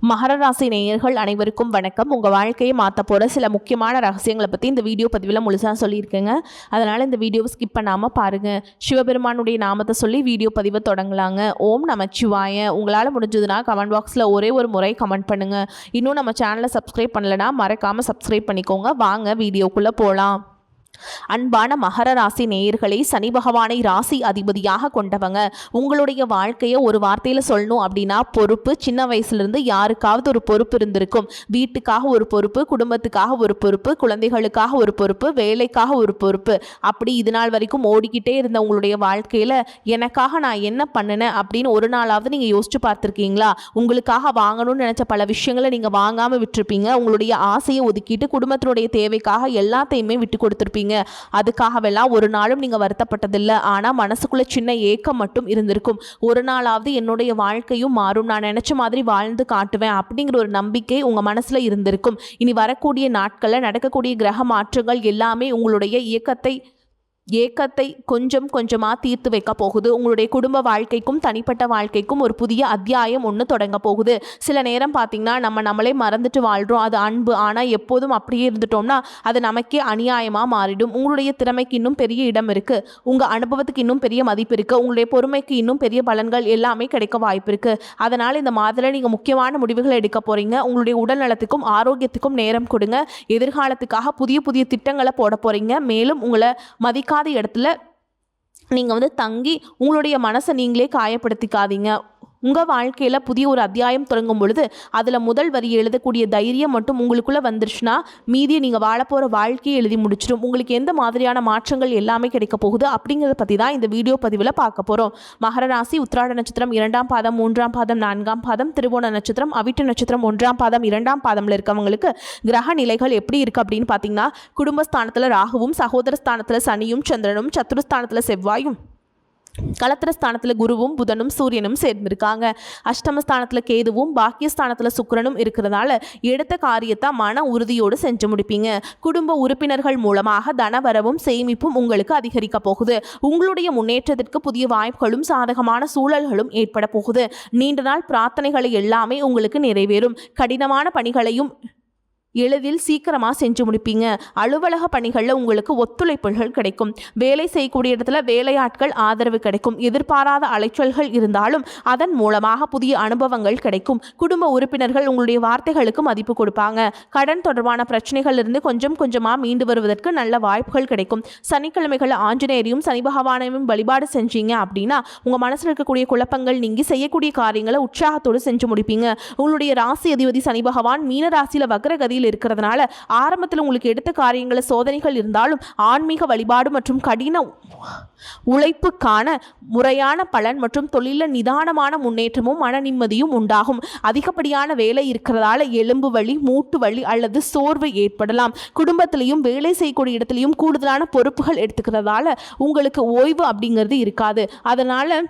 மகர ராசி நேயர்கள் அனைவருக்கும் வணக்கம். உங்கள் வாழ்க்கையை மாற்ற போகிற சில முக்கியமான ரகசியங்களை பற்றி இந்த வீடியோ பதிவில் முழுசாக சொல்லியிருக்கேங்க. அதனால் இந்த வீடியோவை ஸ்கிப் பண்ணாமல் பாருங்கள். சிவபெருமானுடைய நாமத்தை சொல்லி வீடியோ பதிவை தொடங்கலாங்க. ஓம் நமச்சிவாய. உங்களால் முடிஞ்சதுன்னா கமெண்ட் பாக்ஸில் ஒரே ஒரு முறை கமெண்ட் பண்ணுங்கள். இன்னும் நம்ம சேனலை சப்ஸ்கிரைப் பண்ணலைன்னா மறக்காமல் சப்ஸ்கிரைப் பண்ணிக்கோங்க. வாங்க வீடியோக்குள்ளே போகலாம். அன்பான மகர ராசி நேயர்களை, சனி பகவானை ராசி அதிபதியாக கொண்டவங்க. உங்களுடைய வாழ்க்கையை ஒரு வார்த்தையில் சொல்லணும் அப்படின்னா பொறுப்பு. சின்ன வயசுலேருந்து யாருக்காவது ஒரு பொறுப்பு இருந்திருக்கும். வீட்டுக்காக ஒரு பொறுப்பு, குடும்பத்துக்காக ஒரு பொறுப்பு, குழந்தைகளுக்காக ஒரு பொறுப்பு, வேலைக்காக ஒரு பொறுப்பு. அப்படி இது நாள் வரைக்கும் ஓடிக்கிட்டே இருந்த உங்களுடைய வாழ்க்கையில் எனக்காக நான் என்ன பண்ணினேன் அப்படின்னு ஒரு நாளாவது நீங்கள் யோசிச்சு பார்த்துருக்கீங்களா? உங்களுக்காக வாங்கணும்னு நினச்ச பல விஷயங்களை நீங்கள் வாங்காமல் விட்டுருப்பீங்க. உங்களுடைய ஆசையை ஒதுக்கிட்டு குடும்பத்தினுடைய தேவைக்காக எல்லாத்தையுமே விட்டு கொடுத்துருப்பீங்க. அதுக்காகவெல்லாம் ஒரு நாளும் நீங்க வருத்தப்பட்டதில்லை. ஆனா மனசுக்குள்ள சின்ன ஏக்கம் மட்டும் இருந்திருக்கும். ஒரு நாளாவது என்னுடைய வாழ்க்கையும் மாறும், நான் நினைச்ச மாதிரி வாழ்ந்து காட்டுவேன் அப்படிங்கிற ஒரு நம்பிக்கை உங்க மனசுல இருந்திருக்கும். இனி வரக்கூடிய நாட்களில் நடக்கக்கூடிய கிரக மாற்றங்கள் எல்லாமே உங்களுடைய ஏக்கத்தை கொஞ்சம் கொஞ்சமாக தீர்த்து வைக்க போகுது. உங்களுடைய குடும்ப வாழ்க்கைக்கும் தனிப்பட்ட வாழ்க்கைக்கும் ஒரு புதிய அத்தியாயம் ஒன்று தொடங்க போகுது. சில நேரம் பார்த்தீங்கன்னா நம்மளே மறந்துட்டு வாழ்கிறோம். அது அன்பு. ஆனால் எப்போதும் அப்படியே இருந்துட்டோம்னா அது நமக்கே அநியாயமாக மாறிடும். உங்களுடைய திறமைக்கு இன்னும் பெரிய இடம் இருக்குது. உங்கள் அனுபவத்துக்கு இன்னும் பெரிய மதிப்பு இருக்குது. உங்களுடைய பொறுமைக்கு இன்னும் பெரிய பலன்கள் எல்லாமே கிடைக்க வாய்ப்பு இருக்குது. அதனால் இந்த மாதத்தில் நீங்கள் முக்கியமான முடிவுகளை எடுக்க போகிறீங்க. உங்களுடைய உடல் நலத்துக்கும் ஆரோக்கியத்துக்கும் நேரம் கொடுங்க. எதிர்காலத்துக்காக புதிய புதிய திட்டங்களை போட போகிறீங்க. மேலும் உங்களை மதிக்காத இடத்துல நீங்க தங்கி உங்களுடைய மனசை நீங்களே காயப்படுத்திக்காதீங்க. உங்கள் வாழ்க்கையில் புதிய ஒரு அத்தியாயம் தொடங்கும் பொழுது அதில் முதல் வரி எழுதக்கூடிய தைரியம் மட்டும் உங்களுக்குள்ளே வந்துருச்சுன்னா மீதியை நீங்கள் வாழப்போகிற வாழ்க்கையை எழுதி முடிச்சிடும். உங்களுக்கு எந்த மாதிரியான மாற்றங்கள் எல்லாமே கிடைக்க போகுது அப்படிங்கிறத பற்றி தான் இந்த வீடியோ பதிவில் பார்க்க போகிறோம். மகர ராசி உத்திராட நட்சத்திரம் 2ஆம் பாதம், 3ஆம் பாதம், 4ஆம் பாதம், திருவோண நட்சத்திரம், அவிட்ட நட்சத்திரம் 1ஆம் பாதம், 2ஆம் பாதமில் இருக்கவங்களுக்கு கிரக நிலைகள் எப்படி இருக்குது அப்படின்னு பார்த்தீங்கன்னா, குடும்பஸ்தானத்தில் ராகுவும், சகோதரஸ்தானத்தில் சனியும், சந்திரனும், சத்துருஸ்தானத்தில் செவ்வாயும், கலத்திரஸ்தானத்தில் குருவும், புதனும், சூரியனும் சேர்ந்திருக்காங்க. அஷ்டமஸ்தானத்தில் கேதுவும், பாக்கியஸ்தானத்தில் சுக்கிரனும் இருக்கிறதால எடுத்த காரியத்தை மன உறுதியோடு செஞ்சு முடிப்பீங்க. குடும்ப உறுப்பினர்கள் மூலமாக தனவரவும் சேமிப்பும் உங்களுக்கு அதிகரிக்க போகுது. உங்களுடைய முன்னேற்றத்திற்கு புதிய வாய்ப்புகளும் சாதகமான சூழல்களும் ஏற்பட போகுது. நீண்ட நாள் பிரார்த்தனைகளை எல்லாமே உங்களுக்கு நிறைவேறும். கடினமான பணிகளையும் எளிதில் சீக்கிரமாக செஞ்சு முடிப்பீங்க. அலுவலக பணிகளில் உங்களுக்கு ஒத்துழைப்புகள் கிடைக்கும். வேலை செய்யக்கூடிய இடத்துல வேலையாட்கள் ஆதரவு கிடைக்கும். எதிர்பாராத அலைச்சல்கள் இருந்தாலும் அதன் மூலமாக புதிய அனுபவங்கள் கிடைக்கும். குடும்ப உறுப்பினர்கள் உங்களுடைய வார்த்தைகளுக்கு மதிப்பு கொடுப்பாங்க. கடன் தொடர்பான பிரச்சனைகள் இருந்து கொஞ்சம் கொஞ்சமாக மீண்டு வருவதற்கு நல்ல வாய்ப்புகள் கிடைக்கும். சனிக்கிழமைகள் ஆஞ்சநேயரையும் சனி பகவானையும் வழிபாடு செஞ்சீங்க அப்படின்னா உங்கள் மனசில் இருக்கக்கூடிய குழப்பங்கள் நீங்கி செய்யக்கூடிய காரியங்களை உற்சாகத்தோடு செஞ்சு முடிப்பீங்க. உங்களுடைய ராசி அதிபதி சனி பகவான் மீன ராசியில் வக்ரகதியில் இருக்கிறதுனால ஆரம்பத்தில் உங்களுக்கு எடுத்த காரியங்கள சோதனைகள் இருந்தாலும் ஆன்மீக வழிபாடு மற்றும் கடின உழைப்புக்கான முறையான பலன் மற்றும் தொழில நிதானமான முன்னேற்றமும் மன நிம்மதியும் உண்டாகும். அதிகப்படியான வேலை இருக்கிறதால எலும்பு வலி, மூட்டு வலி அல்லது சோர்வு ஏற்படலாம். குடும்பத்திலையும் வேலை செய்யக்கூடிய இடத்துலையும் கூடுதலான பொறுப்புகள் எடுத்துக்கிறதால உங்களுக்கு ஓய்வு அப்படிங்கிறது இருக்காது. அதனால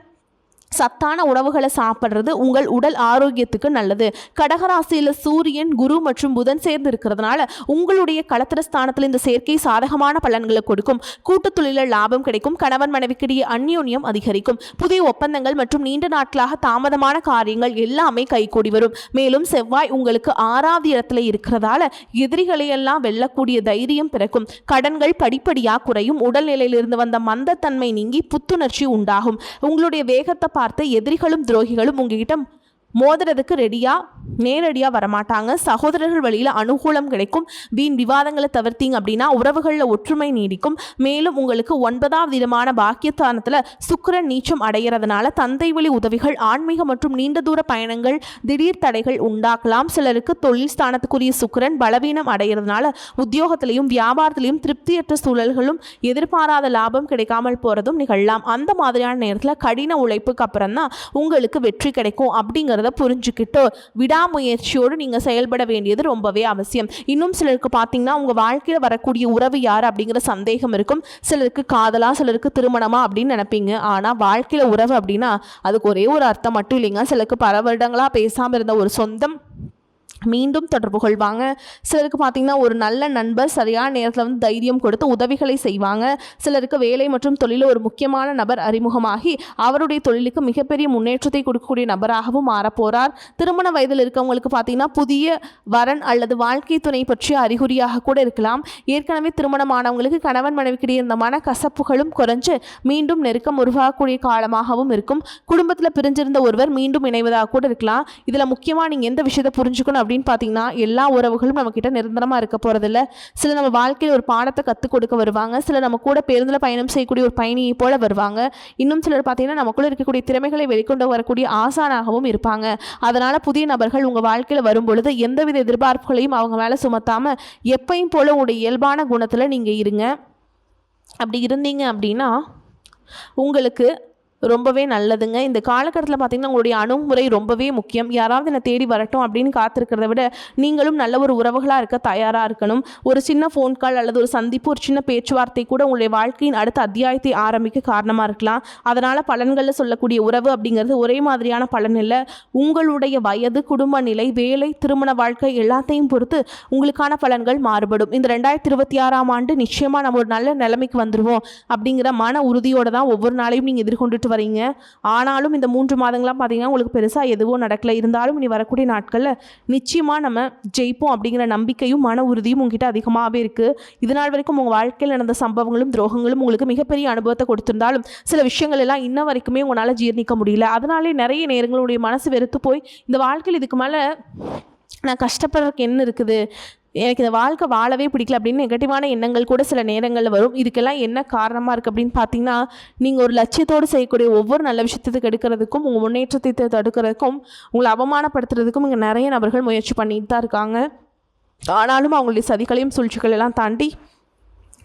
சத்தான உணவுகளை சாப்பிட்றது உங்கள் உடல் ஆரோக்கியத்துக்கு நல்லது. கடகராசியில் சூரியன், குரு மற்றும் புதன் சேர்ந்து இருக்கிறதுனால உங்களுடைய களத்திரஸ்தானத்தில் இந்த சேர்க்கை சாதகமான பலன்களை கொடுக்கும். கூட்டு தொழிலில் லாபம் கிடைக்கும். கணவன் மனைவிக்கிடையே அந்யோன்யம் அதிகரிக்கும். புதிய ஒப்பந்தங்கள் மற்றும் நீண்ட நாட்களாக தாமதமான காரியங்கள் எல்லாமே கைகூடி வரும். மேலும் செவ்வாய் உங்களுக்கு 6வது இடத்துல இருக்கிறதால எதிரிகளையெல்லாம் வெல்லக்கூடிய தைரியம் பிறக்கும். கடன்கள் படிப்படியாக குறையும். உடல்நிலையிலிருந்து வந்த மந்தத்தன்மை நீங்கி புத்துணர்ச்சி உண்டாகும். உங்களுடைய வேகத்தை பார்த்து எதிரிகளும் துரோகிகளும் உங்ககிட்ட மோதுறதுக்கு நேரடியாக வரமாட்டாங்க. சகோதரர்கள் வழியில் அனுகூலம் கிடைக்கும். வீண் விவாதங்களை தவிர்த்தீங்க அப்படின்னா உறவுகளில் ஒற்றுமை நீடிக்கும். மேலும் உங்களுக்கு 9வது இடமான பாக்கியஸ்தானத்தில் சுக்கிரன் நீச்சம் அடைகிறதுனால தந்தை வழி உதவிகள், ஆன்மீக மற்றும் நீண்ட தூர பயணங்கள், திடீர் தடைகள் உண்டாக்கலாம். சிலருக்கு தொழில் ஸ்தானத்துக்குரிய சுக்கிரன் பலவீனம் அடைகிறதுனால உத்தியோகத்திலையும் வியாபாரத்திலையும் திருப்தியற்ற சூழல்களும் எதிர்பாராத லாபம் கிடைக்காமல் போகிறதும் நிகழலாம். அந்த மாதிரியான நேரத்தில் கடின உழைப்புக்கு அப்புறம் தான் உங்களுக்கு வெற்றி கிடைக்கும். அப்படிங்கிறத புரிஞ்சுக்கிட்டு விடாமுயற்சியோடு நீங்கள் செயல்பட வேண்டியது ரொம்பவே அவசியம். இன்னும் சிலருக்கு பார்த்தீங்கன்னா உங்கள் வாழ்க்கையில் வரக்கூடிய உறவு யார் அப்படிங்கிற சந்தேகம் இருக்கும். சிலருக்கு காதலா, சிலருக்கு திருமணமா அப்படின்னு நினைப்பீங்க. ஆனால் வாழ்க்கையில் உறவு அப்படின்னா அதுக்கு ஒரே ஒரு அர்த்தம் மட்டும் இல்லைங்க. சிலருக்கு பல வருடங்களாக பேசாமல் இருந்த ஒரு சொந்தம் மீண்டும் தொடர்பு கொள்வாங்க. சிலருக்கு பார்த்திங்கன்னா ஒரு நல்ல நண்பர் சரியான நேரத்தில் வந்து தைரியம் கொடுத்து உதவிகளை செய்வாங்க. சிலருக்கு வேலை மற்றும் தொழிலில் ஒரு முக்கியமான நபர் அறிமுகமாகி அவருடைய தொழிலுக்கு மிகப்பெரிய முன்னேற்றத்தை கொடுக்கக்கூடிய நபராகவும் மாறப்போகிறார். திருமண வயதில் இருக்கவங்களுக்கு பார்த்திங்கன்னா புதிய வரன் அல்லது வாழ்க்கை துணை பற்றிய அறிகுறியாக கூட இருக்கலாம். ஏற்கனவே திருமணமானவங்களுக்கு கணவன் மனைவிக்கிடையே இருந்த மனக்கசப்புகளும் குறைஞ்சு மீண்டும் நெருக்கம் உருவாகக்கூடிய காலமாகவும் இருக்கும். குடும்பத்தில் பிரிஞ்சிருந்த ஒருவர் மீண்டும் இணைவதாக கூட இருக்கலாம். இதில் முக்கியமாக நீங்கள் எந்த விஷயத்தை புரிஞ்சுக்கணும் அப்படின்னு பார்த்தீங்கன்னா, எல்லா உறவுகளும் நம்மக்கிட்ட நிரந்தரமாக இருக்க போகிறதில்ல. சில நம்ம வாழ்க்கையில் ஒரு பாடத்தை கற்றுக் கொடுக்க வருவாங்க. சிலர் நம்ம கூட பேருந்தில் பயணம் செய்யக்கூடிய ஒரு பயணியை போல வருவாங்க. இன்னும் சிலர் பார்த்தீங்கன்னா நமக்குள்ள இருக்கக்கூடிய திறமைகளை வெளிக்கொண்டு வரக்கூடிய ஆசானாகவும் இருப்பாங்க. அதனால் புதிய நபர்கள் உங்கள் வாழ்க்கையில் வரும்பொழுது எந்தவித எதிர்பார்ப்புகளையும் அவங்க மேலே சுமத்தாமல் எப்பையும் போல உங்களுடைய இயல்பான குணத்தில் நீங்கள் இருங்க. அப்படி இருந்தீங்க அப்படின்னா உங்களுக்கு ரொம்பவே நல்லதுங்க. இந்த காலகட்டத்தில் பார்த்திங்கன்னா உங்களுடைய அணுகுமுறை ரொம்பவே முக்கியம். யாராவது என்னை தேடி வரட்டும் அப்படின்னு காத்திருக்கிறத விட நீங்களும் நல்ல ஒரு உறவுகளாக இருக்க தயாராக இருக்கணும். ஒரு சின்ன ஃபோன் கால் அல்லது ஒரு சந்திப்பு, ஒரு சின்ன பேச்சுவார்த்தை கூட உங்களுடைய வாழ்க்கையின் அடுத்த அத்தியாயத்தை ஆரம்பிக்க காரணமாக இருக்கலாம். அதனால் பலன்களில் சொல்லக்கூடிய உறவு அப்படிங்கிறது ஒரே மாதிரியான பலன் இல்லை. உங்களுடைய வயது, குடும்ப நிலை, வேலை, திருமண வாழ்க்கை எல்லாத்தையும் பொறுத்து உங்களுக்கான பலன்கள் மாறுபடும். இந்த 2026ஆம் ஆண்டு நிச்சயமாக நம்ம ஒரு நல்ல நிலைமைக்கு வந்துடுவோம் அப்படிங்கிற மன உறுதியோடு தான் ஒவ்வொரு நாளையும் நீங்கள் எதிர்கொண்டுட்டு வரீங்க. ஆனாலும் இந்த 3 மாதங்களாம் பார்த்தீங்கன்னா உங்களுக்கு பெருசாக எதுவும் நடக்கல. இருந்தாலும் இனி வரக்கூடிய நாட்களில் நிச்சயமாக நம்ம ஜெயிப்போம் அப்படிங்கிற நம்பிக்கையும் மன உறுதியும் உங்ககிட்ட அதிகமாகவே இருக்குது. இதனால் வரைக்கும் உங்கள் வாழ்க்கையில் நடந்த சம்பவங்களும் துரோகங்களும் உங்களுக்கு மிகப்பெரிய அனுபவத்தை கொடுத்திருந்தாலும் சில விஷயங்கள் எல்லாம் இன்ன வரைக்குமே உங்களால் ஜீர்ணிக்க முடியல. அதனாலே நிறைய நேரங்களுடைய மனசு வெறுத்து போய் இந்த வாழ்க்கையில் இதுக்கு மேலே நான் கஷ்டப்படுறதுக்கு என்ன இருக்குது, எனக்கு இந்த வாழ்க்கை வாழவே பிடிக்கல அப்படின்னு நெகட்டிவான எண்ணங்கள் கூட சில நேரங்களில் வரும். இதுக்கெல்லாம் என்ன காரணமாக இருக்குது அப்படின்னு பார்த்தீங்கன்னா, நீங்கள் ஒரு லட்சியத்தோடு செய்யக்கூடிய ஒவ்வொரு நல்ல விஷயத்தை கெடுக்கிறதுக்கும் உங்கள் முன்னேற்றத்தை தடுக்கிறதுக்கும் உங்களை அவமானப்படுத்துறதுக்கும் இங்கே நிறைய நபர்கள் முயற்சி பண்ணிட்டு தான் இருக்காங்க. ஆனாலும் அவங்களுடைய சதிகளையும் சூழ்ச்சிகள் எல்லாம் தாண்டி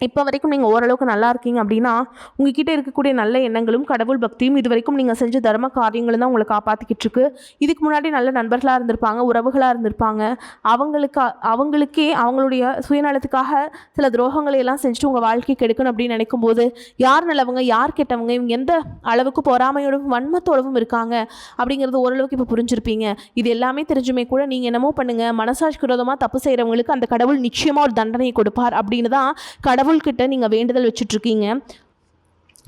இப்போ வரைக்கும் நீங்கள் ஓரளவுக்கு நல்லா இருக்கீங்க அப்படின்னா உங்ககிட்ட இருக்கக்கூடிய நல்ல எண்ணங்களும் கடவுள் பக்தியும் இது வரைக்கும் நீங்கள் செஞ்ச தர்ம காரியங்களும் தான் உங்களை காப்பாற்றிக்கிட்டு இருக்கு. இதுக்கு முன்னாடி நல்ல நண்பர்களாக இருந்திருப்பாங்க, உறவுகளாக இருந்திருப்பாங்க. அவங்களுக்கே அவங்களுடைய சுயநலத்துக்காக சில துரோகங்களை எல்லாம் செஞ்சுட்டு உங்கள் வாழ்க்கை கெடுக்கணும் அப்படின்னு நினைக்கும் போது யார் நல்லவங்க யார் கெட்டவங்க, இவங்க எந்த அளவுக்கு பொறாமையோடவும் வன்மத்தோடவும் இருக்காங்க அப்படிங்கிறது ஓரளவுக்கு இப்போ புரிஞ்சிருப்பீங்க. இது எல்லாமே தெரிஞ்சுமே கூட நீங்கள் என்னமோ பண்ணுங்கள், மனசாட்சிக்கு விரோதமாக தப்பு செய்கிறவங்களுக்கு அந்த கடவுள் நிச்சயமாக ஒரு தண்டனையை கொடுப்பார் அப்படின்னு தான் கடவுள்கிட்ட நீங்கள் வேண்டுதல் வச்சுட்ருக்கீங்க.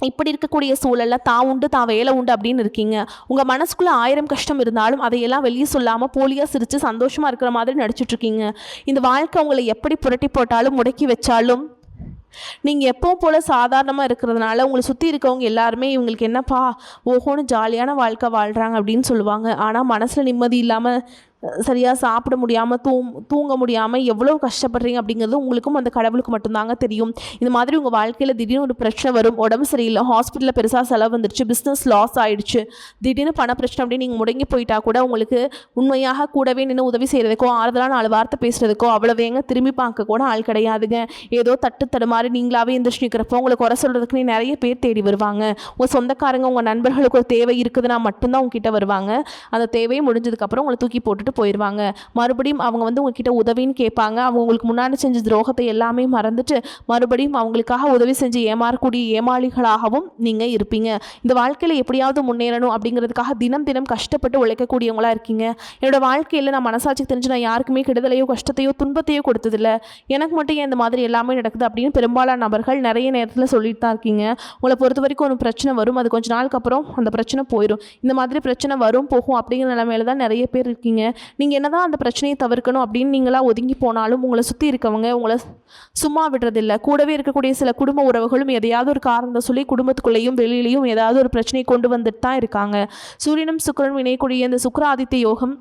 இப்படி இருக்கக்கூடிய சூழலில் தான் உண்டு தான் வேலை உண்டு அப்படின்னு இருக்கீங்க. உங்கள் மனசுக்குள்ளே 1000 கஷ்டம் இருந்தாலும் அதையெல்லாம் வெளியே சொல்லாமல் போலியாக சிரித்து சந்தோஷமாக இருக்கிற மாதிரி நடிச்சிட்ருக்கீங்க. இந்த வாழ்க்கை உங்களை எப்படி புரட்டி போட்டாலும் முடக்கி வச்சாலும் நீங்கள் எப்பவும் போல் சாதாரணமாக இருக்கிறதுனால உங்களை சுற்றி இருக்கவங்க எல்லாருமே இவங்களுக்கு என்னப்பா ஓஹோன்னு ஜாலியான வாழ்க்கை வாழ்கிறாங்க அப்படின்னு சொல்லுவாங்க. ஆனால் மனசில் நிம்மதி இல்லாமல் சரியாக சாப்பிட முடியாமல் தூங்க முடியாமல் எவ்வளோ கஷ்டப்படுறீங்க அப்படிங்கிறது உங்களுக்கும் அந்த கடவுளுக்கு மட்டும்தாங்க தெரியும். இந்த மாதிரி உங்கள் வாழ்க்கையில் திடீர்னு ஒரு பிரச்சனை வரும், உடம்பு சரியில்லை, ஹாஸ்பிட்டலில் பெருசாக செலவு வந்துருச்சு, பிஸ்னஸ் லாஸ் ஆகிடுச்சு, திடீர்னு பண பிரச்சனை அப்படின்னு நீங்கள் முடங்கி போயிட்டா கூட உங்களுக்கு உண்மையாக கூடவே நின்று உதவி செய்கிறதுக்கோ ஆறுதலான 4 வார்த்தை பேசுகிறதுக்கோ அவ்வளோவேங்க திரும்பி பார்க்க கூட ஆள் கிடையாதுங்க. ஏதோ தட்டு மாதிரி நீங்களாவே எந்திரிச்சு நிற்கிறப்போ உங்களை குறை சொல்கிறதுக்குன்னு நிறைய பேர் தேடி வருவாங்க. உங்கள் சொந்தக்காரங்க உங்கள் நண்பர்களுக்கு ஒரு தேவை இருக்குதுன்னா மட்டும்தான் உங்ககிட்ட வருவாங்க. அந்த தேவையை முடிஞ்சதுக்கப்புறம் உங்களை தூக்கி போட்டுட்டு போயிடுவாங்க. மறுபடியும் அவங்க வந்து உங்ககிட்ட உதவின்னு கேட்பாங்க. அவங்க உங்களுக்கு முன்னாடி செஞ்ச துரோகத்தை எல்லாமே மறந்துட்டு மறுபடியும் அவங்களுக்காக உதவி செஞ்சு ஏமாறக்கூடிய ஏமாளிகளாகவும் நீங்கள் இருப்பீங்க. இந்த வாழ்க்கையில் எப்படியாவது முன்னேறணும் அப்படிங்கிறதுக்காக தினம் தினம் கஷ்டப்பட்டு உழைக்கக்கூடியவங்களா இருக்கீங்க. என்னோட வாழ்க்கையில் நான் மனசாட்சி தெரிஞ்சு நான் யாருக்குமே கெடுதலையோ கஷ்டத்தையோ துன்பத்தையோ கொடுத்ததில்ல, எனக்கு மட்டும் ஏன் இந்த மாதிரி எல்லாமே நடக்குது அப்படின்னு பெரும்பாலான நபர்கள் நிறைய நேரத்தில் சொல்லிட்டு தான் இருக்கீங்க. உங்களை பொறுத்த வரைக்கும் ஒரு பிரச்சனை வரும், அது கொஞ்ச நாளுக்கு அப்புறம் அந்த பிரச்சனை போயிடும். இந்த மாதிரி பிரச்சனை வரும் போகும் அப்படிங்கிற நிலைமையில தான் நிறைய பேர் இருக்கீங்க. நீங்கள் என்னதான் அந்த பிரச்சனையை தவிர்க்கணும் அப்படின்னு நீங்களா ஒதுங்கி போனாலும் உங்களை சுற்றி இருக்கவங்க உங்களை சும்மா விடுறதில்லை. கூடவே இருக்கக்கூடிய சில குடும்ப உறவுகளும் எதையாவது ஒரு காரணத்தை சொல்லி குடும்பத்துக்குள்ளேயும் வெளியிலையும் ஏதாவது ஒரு பிரச்சனையை கொண்டு வந்துட்டு தான் இருக்காங்க. சூரியனும் சுக்கிரனும் இணையக்கூடிய இந்த சுக்கிர ஆதித்ய யோகம்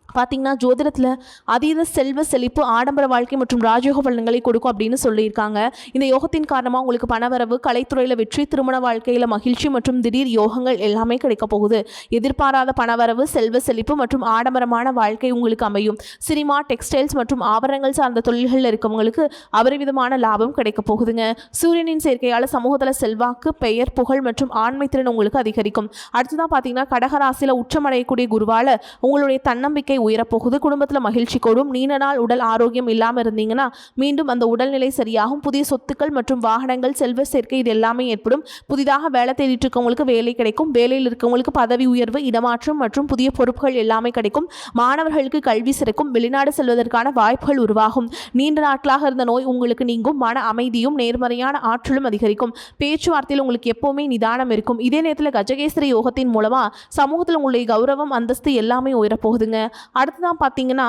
பார்த்திங்கன்னா ஜோதிடத்தில் அதீத செல்வ செழிப்பு, ஆடம்பர வாழ்க்கை மற்றும் ராஜயோக பலன்களை கொடுக்கும் அப்படின்னு சொல்லியிருக்காங்க. இந்த யோகத்தின் காரணமாக உங்களுக்கு பணவரவு, கலைத்துறையில் வெற்றி, திருமண வாழ்க்கையில் மகிழ்ச்சி மற்றும் திடீர் யோகங்கள் எல்லாமே கிடைக்க போகுது. எதிர்பாராத பணவரவு, செல்வ செழிப்பு மற்றும் ஆடம்பரமான வாழ்க்கை உங்களுக்கு அமையும். சினிமா, டெக்ஸ்டைல்ஸ் மற்றும் ஆபரணங்கள் சார்ந்த தொழில்களில் இருக்கவங்களுக்கு அபரிவிதமான லாபம் கிடைக்க போகுதுங்க. சூரியனின் சேர்க்கையால் சமூகத்தில் செல்வாக்கு, பெயர், புகழ் மற்றும் ஆண்மை திறன் உங்களுக்கு அதிகரிக்கும். அடுத்ததான் பார்த்தீங்கன்னா கடகராசியில் உச்சமடையக்கூடிய குருவால் உங்களுடைய தன்னம்பிக்கை உயரப்போகுது. குடும்பத்தில் மகிழ்ச்சி கூடும். நீண்ட நாள் உடல் ஆரோக்கியம் இல்லாமல் இருந்தீங்கன்னா மீண்டும் அந்த உடல்நிலை சரியாகும். புதிய சொத்துக்கள் மற்றும் வாகனங்கள், செல்வ சேர்க்கை இது எல்லாமே ஏற்படும். புதிதாக வேலை தேடிட்டு இருக்கவங்களுக்கு வேலை கிடைக்கும். வேலையில் இருக்கவங்களுக்கு பதவி உயர்வு, இடமாற்றம் மற்றும் புதிய பொறுப்புகள் எல்லாமே கிடைக்கும். மாணவர்களுக்கு கல்வி சிறக்கும். வெளிநாடு செல்வதற்கான வாய்ப்புகள் உருவாகும். நீண்ட நாட்களாக இருந்த நோய் உங்களுக்கு நீங்கும். மன அமைதியும் நேர்மறையான ஆற்றலும் அதிகரிக்கும். பேச்சுவார்த்தையில் உங்களுக்கு எப்பவுமே நிதானம் இருக்கும். இதே நேரத்தில் கஜகேசரி யோகத்தின் மூலமா சமூகத்தில் உங்களுடைய கௌரவம், அந்தஸ்து எல்லாமே உயரப்போகுதுங்க. அடுத்ததான் பார்த்தீங்கன்னா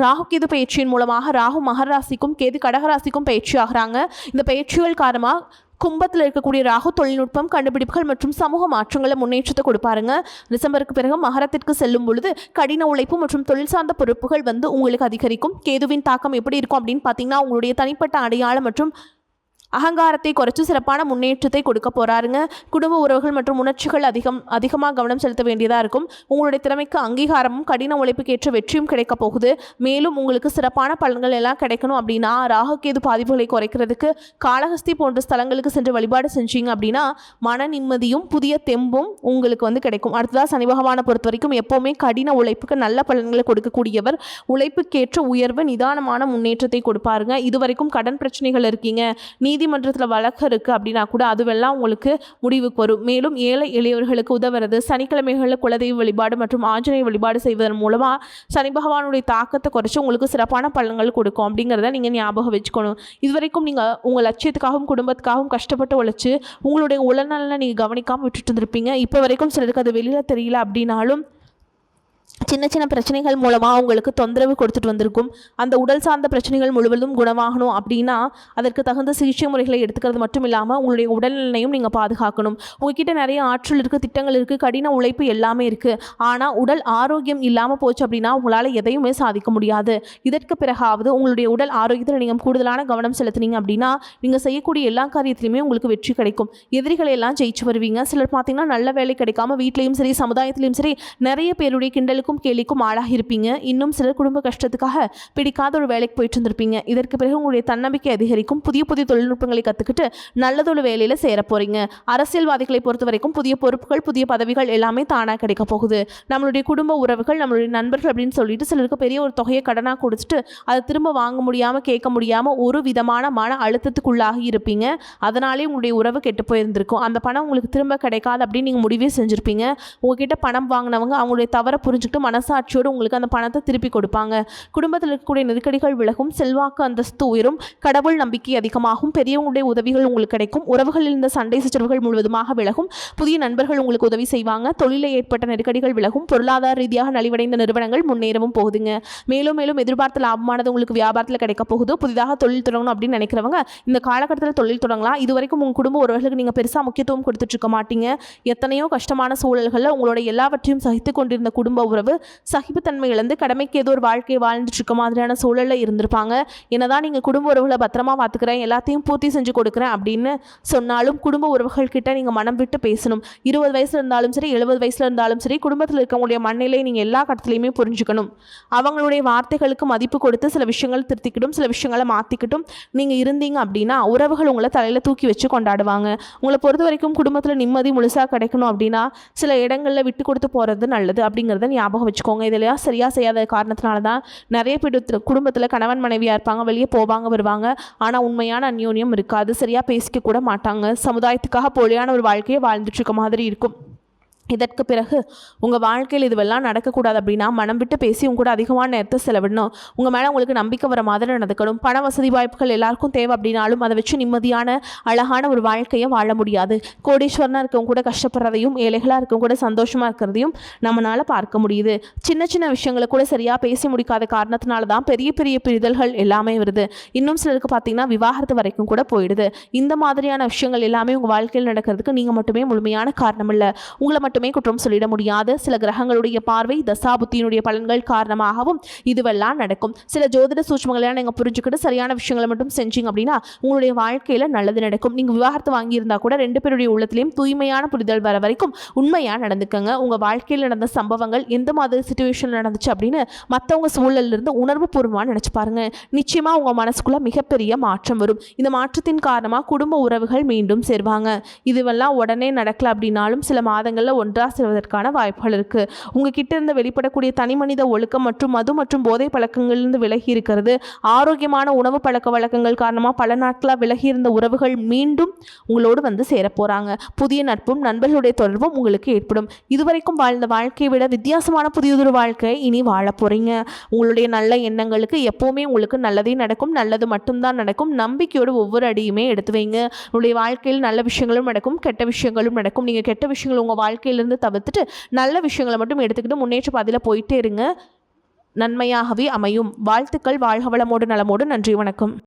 ராகு கேது பயிற்சியின் மூலமாக ராகு மகர ராசிக்கும் கேது கடகராசிக்கும் பயிற்சி ஆகிறாங்க. இந்த பயிற்சிகள் காரணமாக கும்பத்தில் இருக்கக்கூடிய ராகு தொழில்நுட்பம், கண்டுபிடிப்புகள் மற்றும் சமூக மாற்றங்களை முன்னேற்றத்தை கொடுப்பாருங்க. டிசம்பருக்கு பிறகு மகரத்திற்கு செல்லும் பொழுது கடின உழைப்பு மற்றும் தொழில் சார்ந்த பொறுப்புகள் உங்களுக்கு அதிகரிக்கும். கேதுவின் தாக்கம் எப்படி இருக்கும் அப்படின்னு பார்த்தீங்கன்னா உங்களுடைய தனிப்பட்ட அடையாளம் மற்றும் அகங்காரத்தை குறைச்சி சிறப்பான முன்னேற்றத்தை கொடுக்க போகிறாருங்க. குடும்ப உறவுகள் மற்றும் உணர்ச்சிகள் அதிகமாக கவனம் செலுத்த வேண்டியதாக இருக்கும். உங்களுடைய திறமைக்கு அங்கீகாரமும் கடின உழைப்புக்கேற்ற வெற்றியும் கிடைக்க போகுது. மேலும் உங்களுக்கு சிறப்பான பலன்கள் எல்லாம் கிடைக்கணும் அப்படின்னா ராகுகேது பாதிப்புகளை குறைக்கிறதுக்கு காளஹஸ்தி போன்ற ஸ்தலங்களுக்கு சென்று வழிபாடு செஞ்சீங்க அப்படின்னா மன நிம்மதியும் புதிய தெம்பும் உங்களுக்கு கிடைக்கும். அடுத்ததாக சனி பகவானை பொறுத்த வரைக்கும் எப்போவுமே கடின உழைப்புக்கு நல்ல பலன்களை கொடுக்கக்கூடியவர். உழைப்புக்கேற்ற உயர்வு, நிதானமான முன்னேற்றத்தை கொடுப்பாருங்க. இதுவரைக்கும் கடன் பிரச்சனைகள் இருக்கீங்க, நீதிமன்றத்தில் வழக்கு இருக்குது அப்படின்னா கூட அதுவெல்லாம் உங்களுக்கு முடிவுக்கு வரும். மேலும் ஏழை எளியவர்களுக்கு உதவுறது, சனிக்கிழமைகளில் குலதெய்வ வழிபாடு மற்றும் ஆஞ்சநேய வழிபாடு செய்வதன் மூலமாக சனி பகவானுடைய தாக்கத்தை குறைச்சி உங்களுக்கு சிறப்பான பலன்கள் கொடுக்கும் அப்படிங்கிறத நீங்கள் ஞாபகம் வச்சுக்கணும். இதுவரைக்கும் நீங்கள் உங்கள் லட்சியத்துக்காகவும் குடும்பத்துக்காகவும் கஷ்டப்பட்டு உழைச்சி உங்களுடைய உடல்நலனை நீங்கள் கவனிக்காமல் விட்டுட்டு இருந்திருப்பீங்க. இப்போ வரைக்கும் சிலருக்கு அது வெளியில் தெரியல அப்படின்னாலும் சின்ன சின்ன பிரச்சனைகள் மூலமாக உங்களுக்கு தொந்தரவு கொடுத்துட்டு வந்திருக்கும். அந்த உடல் சார்ந்த பிரச்சனைகள் முழுவதும் குணமாகணும் அப்படின்னா அதற்கு தகுந்த சிகிச்சை முறைகளை எடுத்துக்கிறது மட்டும் இல்லாமல் உங்களுடைய உடல்நிலையும் நீங்கள் பாதுகாக்கணும். உங்ககிட்ட நிறைய ஆற்றல் இருக்குது, திட்டங்கள் இருக்குது, கடின உழைப்பு எல்லாமே இருக்குது. ஆனால் உடல் ஆரோக்கியம் இல்லாமல் போச்சு அப்படின்னா உங்களால் எதையுமே சாதிக்க முடியாது. இதற்கு பிறகாவது உங்களுடைய உடல் ஆரோக்கியத்தில் நீங்கள் கூடுதலான கவனம் செலுத்தினீங்க அப்படின்னா நீங்கள் செய்யக்கூடிய எல்லா காரியத்திலையுமே உங்களுக்கு வெற்றி கிடைக்கும். எதிரிகளை எல்லாம் ஜெயிச்சு வருவீங்க. சிலர் பார்த்தீங்கன்னா நல்ல வேலை கிடைக்காம வீட்லேயும் சரி சமுதாயத்திலையும் சரி நிறைய பேருடைய கிண்டலுக்கும் கேலிக்கும் ஆளாகி இருப்பீங்க. இன்னும் சிலர் குடும்ப கஷ்டத்துக்காக பிடிக்காத ஒரு வேலைக்கு போயிட்டு இருந்திருப்பீங்க. இதற்கு பிறகு உங்களுடைய தன்னம்பிக்கை அதிகரிக்கும். புதிய புதிய தொழில்நுட்பங்களை கற்றுக்கிட்டு நல்லதொரு வேலையில் சேர போறீங்க. அரசியல்வாதிகளை பொறுத்த வரைக்கும் புதிய பொறுப்புகள், புதிய பதவிகள் எல்லாமே தானாக கிடைக்க போகுது. நம்மளுடைய குடும்ப உறவுகள், நம்மளுடைய நண்பர்கள் அப்படின்னு சொல்லிட்டு சிலருக்கு பெரிய ஒரு தொகையை கடனாக கொடுத்துட்டு அதை திரும்ப வாங்க முடியாமல், கேட்க முடியாமல் ஒரு விதமான மன அழுத்தத்துக்குள்ளாகி இருப்பீங்க. அதனாலே உங்களுடைய உறவு கெட்டு போயிருந்திருக்கும். அந்த பணம் உங்களுக்கு திரும்ப கிடைக்காது அப்படின்னு நீங்கள் முடிவே செஞ்சுருப்பீங்க. உங்ககிட்ட பணம் வாங்கினவங்க அவங்களுடைய தவறை புரிஞ்சுக்கிட்டு மனசாட்சியோடு உங்களுக்கு அந்த பணத்தை திருப்பி கொடுப்பாங்க. குடும்பத்தில் இருக்கக்கூடிய நெருக்கடிகள் விலகும். செல்வாக்கு அந்தஸ்து உயரும். கடவுள் நம்பிக்கை அதிகமாகும். பெரியவங்களுடைய உதவிகள் உங்களுக்கு கிடைக்கும். உறவுகளில் இருந்த சண்டை சச்சரவுகள் முழுவதுமாக விலகும். புதிய நண்பர்கள் உங்களுக்கு உதவி செய்வாங்க. தொழிலில் ஏற்பட்ட நெருக்கடிகள் விலகும். பொருளாதார ரீதியாக நலிவடைந்த நிறுவனங்கள் முன்னேறவும் போகுதுங்க. மேலும் மேலும் எதிர்பார்த்த லாபமானது உங்களுக்கு வியாபாரத்தில் கிடைக்க போகுது. புதிதாக தொழில் தொடங்கணும் அப்படின்னு நினைக்கிறவங்க இந்த காலகட்டத்தில் தொழில் தொடங்கலாம். இதுவரைக்கும் உங்கள் குடும்ப உறவுகளுக்கு நீங்கள் பெருசாக முக்கியத்துவம் கொடுத்துட்டு இருக்க மாட்டீங்க. எத்தனையோ கஷ்டமான சூழல்களில் உங்களோட எல்லாவற்றையும் சகித்து கொண்டிருந்த குடும்ப உறவு சகிப்புத்தன்மை இழந்து கடமைக்கு ஏதோ ஒரு வாழ்க்கையை வாழ்ந்துட்டு இருக்க மாதிரியான சூழலில் இருந்திருப்பாங்க. என்னதான் நீங்கள் குடும்ப உறவுகளை பத்திரமா பார்த்துக்கிறேன், எல்லாத்தையும் பூர்த்தி செஞ்சு கொடுக்குறேன் அப்படின்னு சொன்னாலும் குடும்ப உறவுகள் கிட்ட நீங்கள் மனம் விட்டு பேசணும். 20 வயசுல இருந்தாலும் சரி, 70 வயசுல இருந்தாலும் சரி, குடும்பத்தில் இருக்கவங்களுடைய மனநிலையை நீங்கள் எல்லா கட்டத்திலையுமே புரிஞ்சுக்கணும். அவங்களுடைய வார்த்தைகளுக்கு மதிப்பு கொடுத்து சில விஷயங்கள் திருத்திக்கிட்டும், சில விஷயங்களை மாற்றிக்கிட்டும் நீங்கள் இருந்தீங்க அப்படின்னா உறவுகள் உங்களை தலையில் தூக்கி வச்சு கொண்டாடுவாங்க. உங்களை பொறுத்த வரைக்கும் குடும்பத்தில் நிம்மதி முழுசாக கிடைக்கணும் அப்படின்னா சில இடங்களில் விட்டு கொடுத்து போகிறது நல்லது அப்படிங்கிறத ஞாபகம் வச்சுக்கோங்க. இதெல்லாம் சரியாக செய்யாத காரணத்தினால தான் நிறைய பேர் குடும்பத்தில் கணவன் மனைவியாக இருப்பாங்க, வெளியே போவாங்க வருவாங்க, ஆனால் உண்மையான அந்யோன்யம் இருக்காது. சரியாக பேசிக்க கூட மாட்டாங்க. சமுதாயத்துக்காக போலியான ஒரு வாழ்க்கையை வாழ்ந்துட்டு இருக்க மாதிரி இருக்கும். இதற்கு பிறகு உங்கள் வாழ்க்கையில் இதுவெல்லாம் நடக்கக்கூடாது அப்படின்னா மனம் விட்டு பேசி உங்க கூட அதிகமான நேரத்தை செலவிடணும். உங்கள் மேலே உங்களுக்கு நம்பிக்கை வர மாதிரி நடந்துக்கணும். பண வசதி வாய்ப்புகள் எல்லாருக்கும் தேவை அப்படின்னாலும் அதை வச்சு நிம்மதியான அழகான ஒரு வாழ்க்கையை வாழ முடியாது. கோடீஸ்வரனாக இருக்கவங்க கூட கஷ்டப்படுறதையும், ஏழைகளாக இருக்கவங்க கூட சந்தோஷமாக இருக்கிறதையும் நம்மளால் பார்க்க முடியுது. சின்ன சின்ன விஷயங்களை கூட சரியாக பேசி முடிக்காத காரணத்தினால தான் பெரிய பெரிய பிரிதல்கள் எல்லாமே வருது. இன்னும் சிலருக்கு பார்த்தீங்கன்னா விவாகரத்து வரைக்கும் கூட போயிடுது. இந்த மாதிரியான விஷயங்கள் எல்லாமே உங்கள் வாழ்க்கையில் நடக்கிறதுக்கு நீங்கள் மட்டுமே முழுமையான காரணம் இல்லை. உங்களை மட்டுமே குற்றம் சொல்லிட முடியாது. சில கிரகங்களுடைய பார்வை, தசாபுத்தியினுடைய பலன்கள் காரணமாகவும் இதுவெல்லாம் நடக்கும். சில ஜோதிட சூட்சுமங்களையும் நீங்கள் புரிஞ்சுக்கிட்டு சரியான விஷயங்களை மட்டும் செஞ்சீங்க அப்படின்னா உங்களுடைய வாழ்க்கையில் நல்லது நடக்கும். நீங்கள் விவாகரத்து வாங்கியிருந்தா கூட 2 பேருடைய உள்ளத்திலையும் தூய்மையான புரிதல் வர வரைக்கும் உண்மையாக நடந்துக்கங்க. உங்கள் வாழ்க்கையில் நடந்த சம்பவங்கள் எந்த மாதிரி சிச்சுவேஷன் நடந்துச்சு அப்படின்னு மற்றவங்க சூழலிருந்து உணர்வு பூர்வமாக நினச்சி பாருங்க. நிச்சயமாக உங்கள் மனசுக்குள்ள மிகப்பெரிய மாற்றம் வரும். இந்த மாற்றத்தின் காரணமாக குடும்ப உறவுகள் மீண்டும் சேர்வாங்க. இதுவெல்லாம் உடனே நடக்கல அப்படின்னாலும் சில மாதங்களில் ஒன்றாக சேர்வதற்கான வாய்ப்புகள் இருக்குது. உங்ககிட்ட இருந்து வெளிப்படக்கூடிய தனிமனித ஒழுக்கம் மற்றும் மது மற்றும் போதை பழக்கங்களிலிருந்து விலகி இருக்கிறது. ஆரோக்கியமான உணவு பழக்க வழக்கங்கள் காரணமாக பல நாட்களாக விலகி இருந்த உறவுகள் மீண்டும் உங்களோடு வந்து சேரப்போகிறாங்க. புதிய நட்பும் நண்பர்களுடைய தொடர்பும் உங்களுக்கு ஏற்படும். இதுவரைக்கும் வாழ்ந்த வாழ்க்கையை விட வித்தியாசமான புதியதொரு வாழ்க்கை இனி வாழ போகிறீங்க. உங்களுடைய நல்ல எண்ணங்களுக்கு எப்போவுமே உங்களுக்கு நல்லதே நடக்கும், நல்லது மட்டும்தான் நடக்கும். நம்பிக்கையோடு ஒவ்வொரு அடியுமே எடுத்து வைங்க. உங்களுடைய வாழ்க்கையில் நல்ல விஷயங்களும் நடக்கும், கெட்ட விஷயங்களும் நடக்கும். நீங்கள் கெட்ட விஷயங்கள் உங்கள் வாழ்க்கையிலிருந்து தவிர்த்துட்டு நல்ல விஷயங்களை மட்டும் எடுத்துக்கிட்டு முன்னேற்ற பாதையில் போயிட்டே இருங்க. நன்மையாகவே அமையும். வாழ்த்துக்கள். வாழ்க வளமோடு நலமோடு. நன்றி, வணக்கம்.